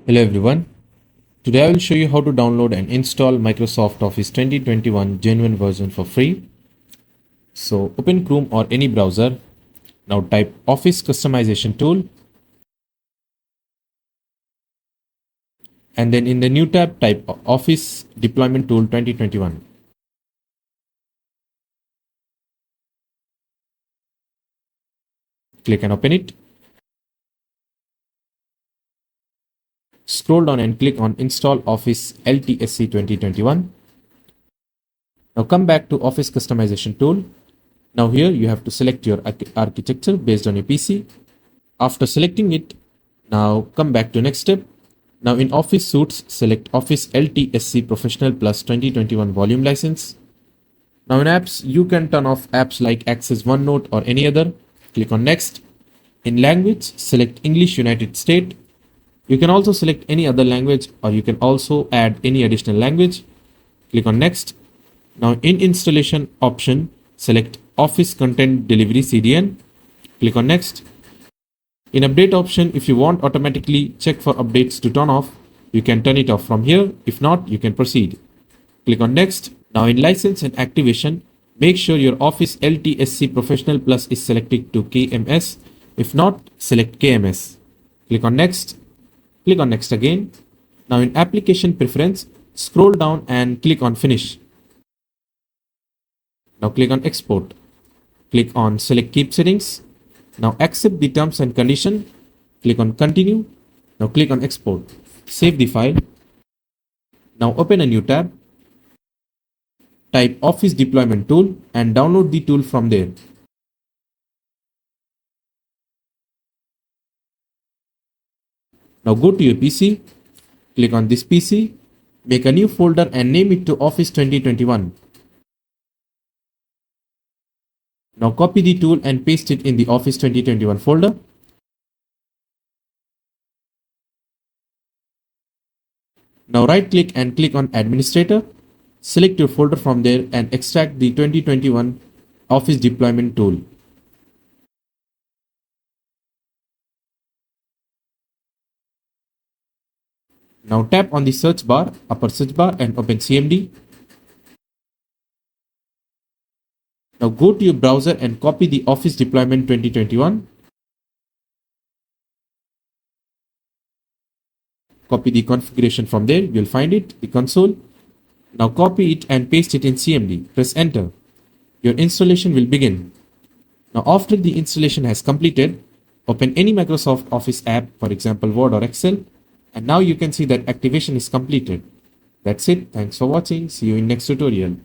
Hello everyone. Today I will show you how to download and install Microsoft Office 2021 genuine version for free. So open Chrome or any browser. Now type Office Customization Tool and then in the new tab type Office Deployment Tool 2021. Click and open it. Scroll down and click on Install Office LTSC 2021. Now come back to Office Customization Tool. Now here you have to select your architecture based on your PC. After selecting it, now come back to next step. Now in Office Suites, select Office LTSC Professional Plus 2021 Volume License. Now in apps, you can turn off apps like Access OneNote or any other. Click on Next. In language, select English United States. You can also select any other language or you can also add any additional language. Click on Next. Now in installation option, select Office Content Delivery CDN. Click on Next. In update option, if you want automatically check for updates to turn off, you can turn it off from here. If not, you can proceed. Click on Next. Now in license and activation, make sure your Office LTSC Professional Plus is selected to KMS. If not, select KMS. Click on Next. Click on Next again. Now in application preference, scroll down and click on Finish. Now click on Export. Click on Select Keep Settings. Now accept the terms and condition. Click on Continue. Now click on Export. Save the file. Now open a new tab. Type Office Deployment Tool and download the tool from there. Now go to your PC. Click on this PC. Make a new folder and name it to Office 2021. Now copy the tool and paste it in the Office 2021 folder. Now right click and click on Administrator. Select your folder from there and extract the 2021 Office Deployment Tool. Now tap on the search bar, upper search bar and open CMD. Now go to your browser and copy the Office Deployment 2021. Copy the configuration from there, you'll find it, the console. Now copy it and paste it in CMD. Press enter. Your installation will begin. Now after the installation has completed, open any Microsoft Office app, for example Word or Excel, and now you can see that activation is completed. That's it. Thanks for watching. See you in next tutorial.